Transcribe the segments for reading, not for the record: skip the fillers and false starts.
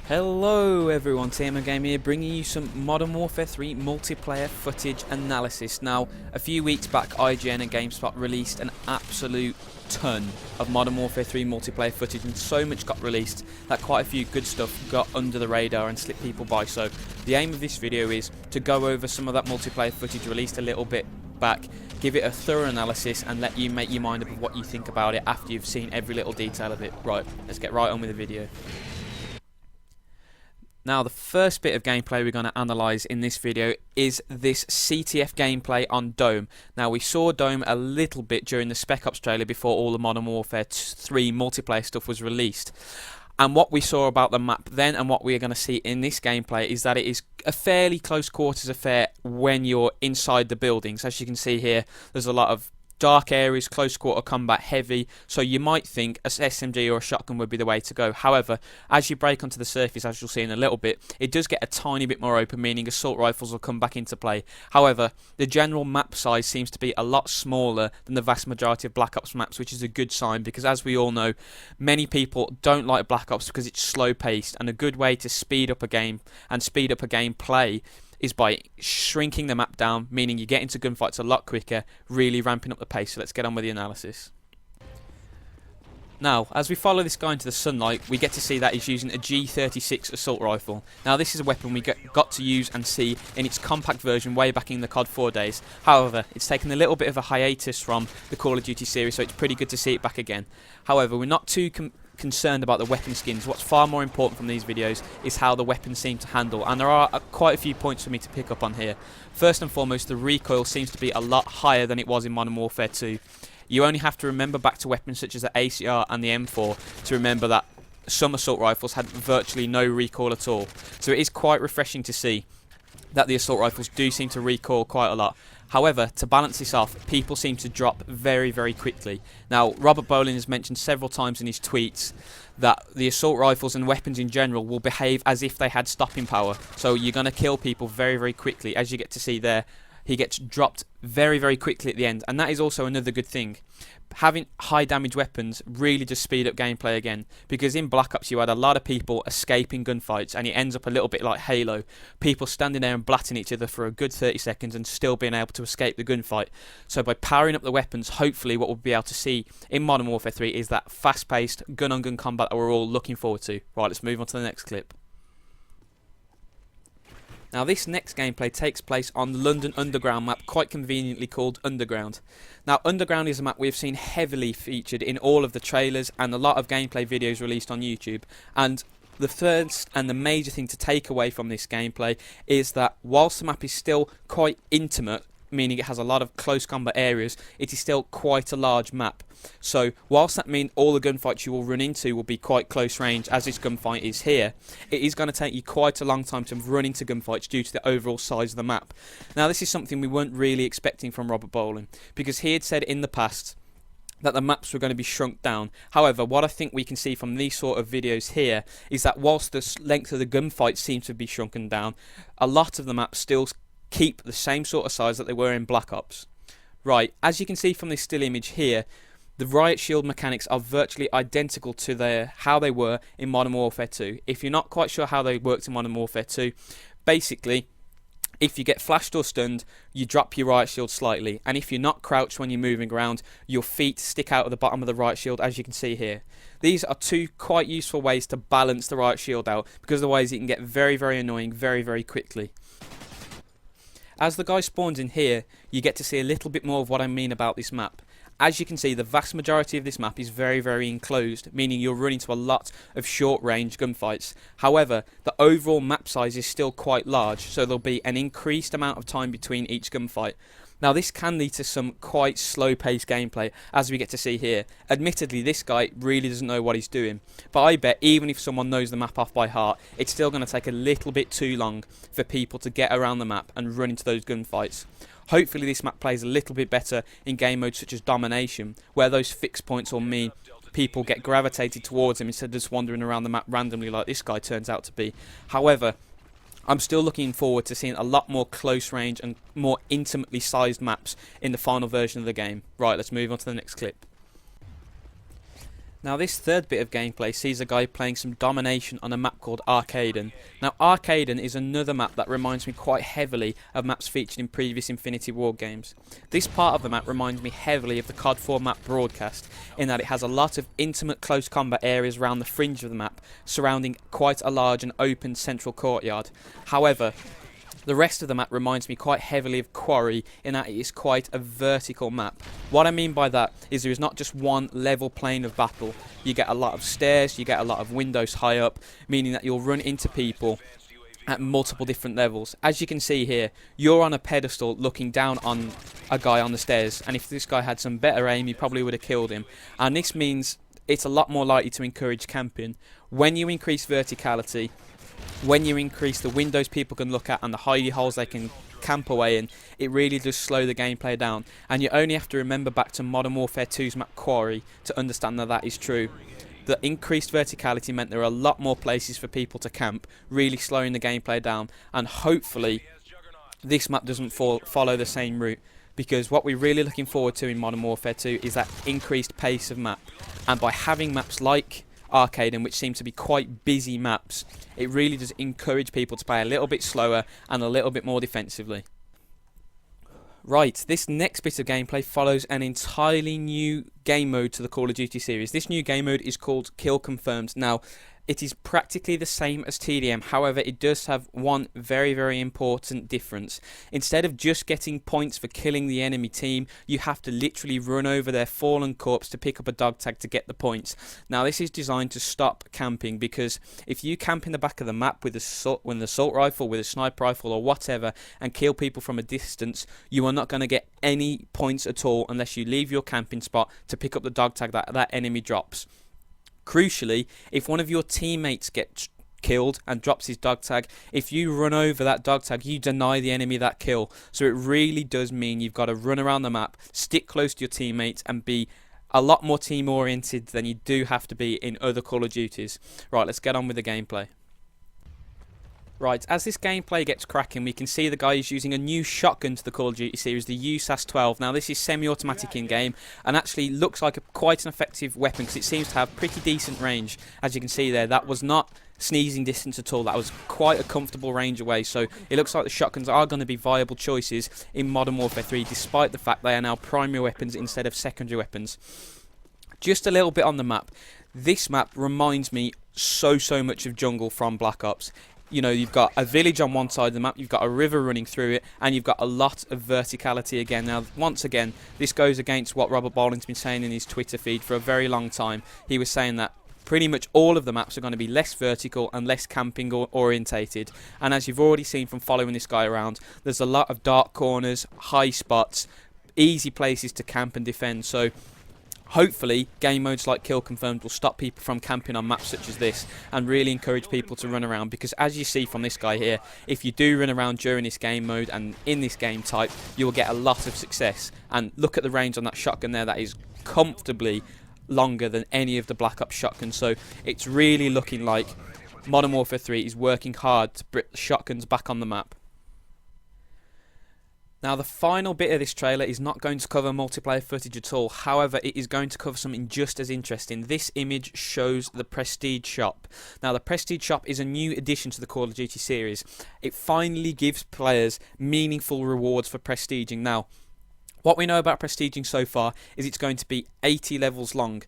Hello everyone, TM Game here, bringing you some Modern Warfare 3 multiplayer footage analysis. Now, a few weeks back, IGN and GameSpot released an absolute ton of Modern Warfare 3 multiplayer footage, and so much got released that quite a few good stuff got under the radar and slipped people by. So the aim of this video is to go over some of that multiplayer footage released a little bit back, give it a thorough analysis, and let you make your mind up of what you think about it after you've seen every little detail of it. Right, let's get right on with the video. Now, the first bit of gameplay we're going to analyse in this video is this CTF gameplay on Dome. Now, we saw Dome a little bit during the Spec Ops trailer before all the Modern Warfare 3 multiplayer stuff was released. And what we saw about the map then and what we're going to see in this gameplay is that it is a fairly close quarters affair when you're inside the buildings. As you can see here, there's a lot of dark areas, close quarter combat heavy, so you might think a SMG or a shotgun would be the way to go. However, as you break onto the surface, as you'll see in a little bit, it does get a tiny bit more open, meaning assault rifles will come back into play. However, the general map size seems to be a lot smaller than the vast majority of Black Ops maps, which is a good sign because, as we all know, many people don't like Black Ops because it's slow paced, and a good way to speed up a game and speed up a gameplay is by shrinking the map down, meaning you get into gunfights a lot quicker, really ramping up the pace. So let's get on with the analysis. Now, as we follow this guy into the sunlight, we get to see that he's using a G36 assault rifle. Now, this is a weapon we got to use and see in its compact version way back in the COD 4 days. However, it's taken a little bit of a hiatus from the Call of Duty series, so it's pretty good to see it back again. However, we're not too concerned about the weapon skins. What's far more important from these videos is how the weapons seem to handle, and there are quite a few points for me to pick up on here. First and foremost, the recoil seems to be a lot higher than it was in Modern Warfare 2. You only have to remember back to weapons such as the ACR and the M4 to remember that some assault rifles had virtually no recoil at all. So it is quite refreshing to see that the assault rifles do seem to recoil quite a lot. However, to balance this off, people seem to drop very, very quickly. Now, Robert Bolin has mentioned several times in his tweets that the assault rifles and weapons in general will behave as if they had stopping power. So you're going to kill people very, very quickly. As you get to see there, he gets dropped very, very quickly at the end. And that is also another good thing. Having high damage weapons really does speed up gameplay again, because in Black Ops you had a lot of people escaping gunfights, and it ends up a little bit like Halo, people standing there and blatting each other for a good 30 seconds and still being able to escape the gunfight. So by powering up the weapons, hopefully what we'll be able to see in Modern Warfare 3 is that fast-paced gun-on-gun combat that we're all looking forward to. Right, let's move on to the next clip. Now, this next gameplay takes place on the London Underground map, quite conveniently called Underground. Now, Underground is a map we've seen heavily featured in all of the trailers and a lot of gameplay videos released on YouTube. And the first and the major thing to take away from this gameplay is that whilst the map is still quite intimate, meaning it has a lot of close combat areas, it is still quite a large map. So whilst that means all the gunfights you will run into will be quite close range, as this gunfight is here, it is going to take you quite a long time to run into gunfights due to the overall size of the map. Now, this is something we weren't really expecting from Robert Bolin, because he had said in the past that the maps were going to be shrunk down. However, what I think we can see from these sort of videos here is that whilst the length of the gunfight seems to be shrunken down, a lot of the maps still keep the same sort of size that they were in Black Ops. Right, as you can see from this still image here, the riot shield mechanics are virtually identical to how they were in Modern Warfare 2. If you're not quite sure how they worked in Modern Warfare 2, basically, if you get flashed or stunned, you drop your riot shield slightly, and if you're not crouched when you're moving around, your feet stick out of the bottom of the riot shield, as you can see here. These are two quite useful ways to balance the riot shield out, because otherwise it can get very, very annoying very, very quickly. As the guy spawns in here, you get to see a little bit more of what I mean about this map. As you can see, the vast majority of this map is very, very enclosed, meaning you'll run into a lot of short-range gunfights. However, the overall map size is still quite large, so there'll be an increased amount of time between each gunfight. Now, this can lead to some quite slow-paced gameplay, as we get to see here. Admittedly, this guy really doesn't know what he's doing, but I bet even if someone knows the map off by heart, it's still going to take a little bit too long for people to get around the map and run into those gunfights. Hopefully this map plays a little bit better in game modes such as Domination, where those fixed points will mean people get gravitated towards him instead of just wandering around the map randomly like this guy turns out to be. However, I'm still looking forward to seeing a lot more close range and more intimately sized maps in the final version of the game. Right, let's move on to the next clip. Now this third bit of gameplay sees a guy playing some domination on a map called Arcaden. Now Arcaden is another map that reminds me quite heavily of maps featured in previous Infinity Ward games. This part of the map reminds me heavily of the COD 4 map Broadcast, in that it has a lot of intimate close combat areas around the fringe of the map, surrounding quite a large and open central courtyard. However, the rest of the map reminds me quite heavily of Quarry, in that it is quite a vertical map. What I mean by that is there is not just one level plane of battle. You get a lot of stairs, you get a lot of windows high up, meaning that you'll run into people at multiple different levels. As you can see here, you're on a pedestal looking down on a guy on the stairs, and if this guy had some better aim, he probably would have killed him. And this means it's a lot more likely to encourage camping. When you increase verticality, when you increase the windows people can look at and the hidey holes they can camp away in, it really does slow the gameplay down. And you only have to remember back to Modern Warfare 2's map Quarry to understand that that is true. The increased verticality meant there are a lot more places for people to camp, really slowing the gameplay down. And hopefully this map doesn't follow the same route, because what we're really looking forward to in Modern Warfare 2 is that increased pace of map. And by having maps like Arcaden, which seem to be quite busy maps, it really does encourage people to play a little bit slower and a little bit more defensively. Right, this next bit of gameplay follows an entirely new game mode to the Call of Duty series. This new game mode is called Kill Confirmed. Now, it is practically the same as TDM, however it does have one very important difference. Instead of just getting points for killing the enemy team, you have to literally run over their fallen corpse to pick up a dog tag to get the points. Now this is designed to stop camping, because if you camp in the back of the map with an assault rifle, with a sniper rifle or whatever, and kill people from a distance, you are not going to get any points at all unless you leave your camping spot to pick up the dog tag that enemy drops. Crucially, if one of your teammates gets killed and drops his dog tag, if you run over that dog tag, you deny the enemy that kill. So it really does mean you've got to run around the map, stick close to your teammates, and be a lot more team oriented than you do have to be in other Call of Duties. Right, let's get on with the gameplay. Right, as this gameplay gets cracking, we can see the guy is using a new shotgun to the Call of Duty series, the USAS-12. Now, this is semi-automatic in-game and actually looks like quite an effective weapon, because it seems to have pretty decent range. As you can see there, that was not sneezing distance at all. That was quite a comfortable range away, so it looks like the shotguns are going to be viable choices in Modern Warfare 3, despite the fact they are now primary weapons instead of secondary weapons. Just a little bit on the map. This map reminds me so much of Jungle from Black Ops. You know, you've got a village on one side of the map, you've got a river running through it, and you've got a lot of verticality again. Now, once again, this goes against what Robert Bowling's been saying in his Twitter feed for a very long time. He was saying that pretty much all of the maps are going to be less vertical and less camping orientated. And as you've already seen from following this guy around, there's a lot of dark corners, high spots, easy places to camp and defend. So hopefully, game modes like Kill Confirmed will stop people from camping on maps such as this and really encourage people to run around, because as you see from this guy here, if you do run around during this game mode and in this game type, you will get a lot of success. And look at the range on that shotgun there, that is comfortably longer than any of the Black Ops shotguns. So it's really looking like Modern Warfare 3 is working hard to bring the shotguns back on the map. Now, the final bit of this trailer is not going to cover multiplayer footage at all. However, it is going to cover something just as interesting. This image shows the Prestige Shop. Now, the Prestige Shop is a new addition to the Call of Duty series. It finally gives players meaningful rewards for prestiging. Now, what we know about prestiging so far is it's going to be 80 levels long.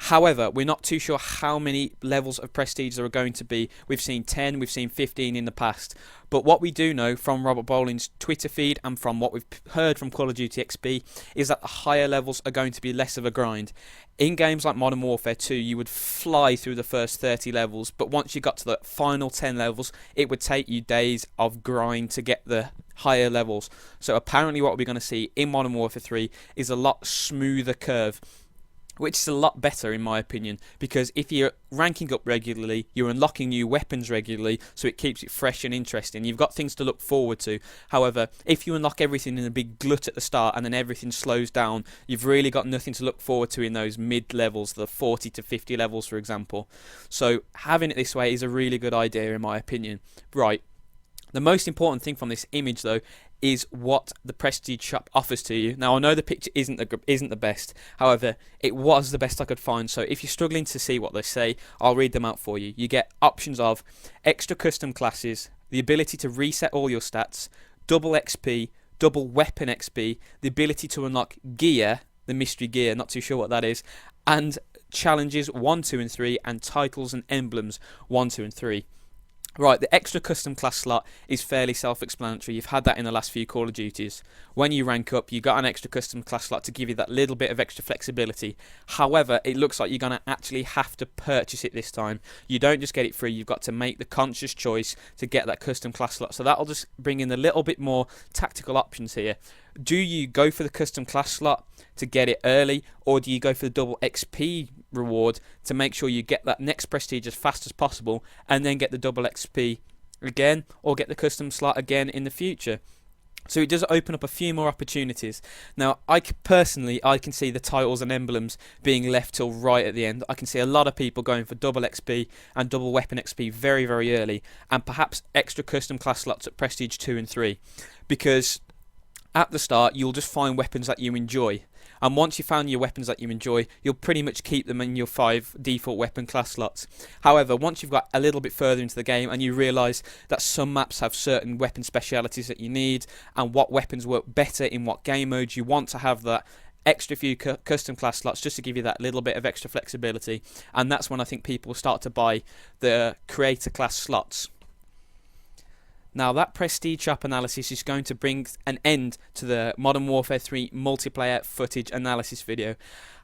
However, we're not too sure how many levels of prestige there are going to be. We've seen 10, we've seen 15 in the past. But what we do know from Robert Bowling's Twitter feed and from what we've heard from Call of Duty XP is that the higher levels are going to be less of a grind. In games like Modern Warfare 2, you would fly through the first 30 levels, but once you got to the final 10 levels, it would take you days of grind to get the higher levels. So apparently what we're going to see in Modern Warfare 3 is a lot smoother curve, which is a lot better in my opinion, because if you're ranking up regularly, you're unlocking new weapons regularly, so it keeps it fresh and interesting. You've got things to look forward to. However, if you unlock everything in a big glut at the start and then everything slows down, you've really got nothing to look forward to in those mid levels, the 40 to 50 levels for example. So having it this way is a really good idea in my opinion. Right. The most important thing from this image though is what the Prestige shop offers to you. Now I know the picture isn't the best, however it was the best I could find, so if you're struggling to see what they say, I'll read them out for you. You get options of extra custom classes, the ability to reset all your stats, double XP, double weapon XP, the ability to unlock gear, the mystery gear, not too sure what that is, and challenges 1, 2 and 3, and titles and emblems 1, 2 and 3. Right, the extra custom class slot is fairly self-explanatory. You've had that in the last few Call of Duties. When you rank up, you got an extra custom class slot to give you that little bit of extra flexibility. However, it looks like you're going to actually have to purchase it this time. You don't just get it free, you've got to make the conscious choice to get that custom class slot. So that'll just bring in a little bit more tactical options here. Do you go for the custom class slot to get it early, or do you go for the double XP reward to make sure you get that next prestige as fast as possible and then get the double XP again, or get the custom slot again in the future? So it does open up a few more opportunities. Now, I can see the titles and emblems being left till right at the end. I can see a lot of people going for double XP and double weapon XP very, very early, and perhaps extra custom class slots at Prestige 2 and 3, because at the start you'll just find weapons that you enjoy, and once you found your weapons that you enjoy, you'll pretty much keep them in your 5 default weapon class slots. However, once you've got a little bit further into the game and you realise that some maps have certain weapon specialities that you need, and what weapons work better in what game modes, you want to have that extra few custom class slots just to give you that little bit of extra flexibility, and that's when I think people will start to buy the creator class slots. Now, that Prestige shop analysis is going to bring an end to the Modern Warfare 3 multiplayer footage analysis video.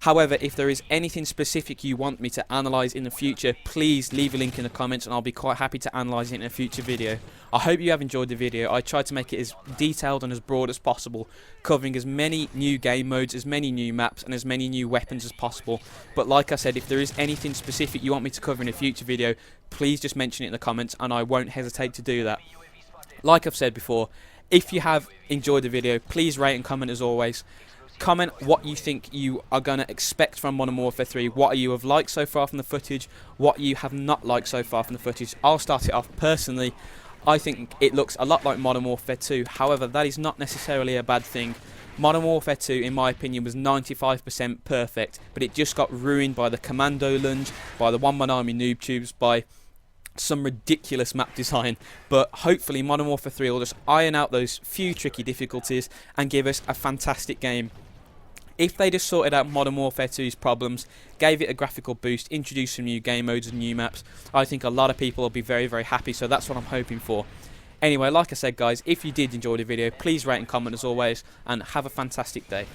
However, if there is anything specific you want me to analyse in the future, please leave a link in the comments and I'll be quite happy to analyse it in a future video. I hope you have enjoyed the video. I tried to make it as detailed and as broad as possible, covering as many new game modes, as many new maps and as many new weapons as possible. But like I said, if there is anything specific you want me to cover in a future video, please just mention it in the comments and I won't hesitate to do that. Like I've said before, if you have enjoyed the video, please rate and comment as always. Comment what you think you are going to expect from Modern Warfare 3, what you have liked so far from the footage, what you have not liked so far from the footage. I'll start it off. Personally, I think it looks a lot like Modern Warfare 2, however that is not necessarily a bad thing. Modern Warfare 2, in my opinion, was 95% perfect, but it just got ruined by the commando lunge, by the one-man army noob tubes, by some ridiculous map design. But hopefully Modern Warfare 3 will just iron out those few tricky difficulties and give us a fantastic game. If they just sorted out Modern Warfare 2's problems, gave it a graphical boost, introduced some new game modes and new maps, I think a lot of people will be very, very happy, so that's what I'm hoping for. Anyway, like I said guys, if you did enjoy the video, please rate and comment as always, and have a fantastic day.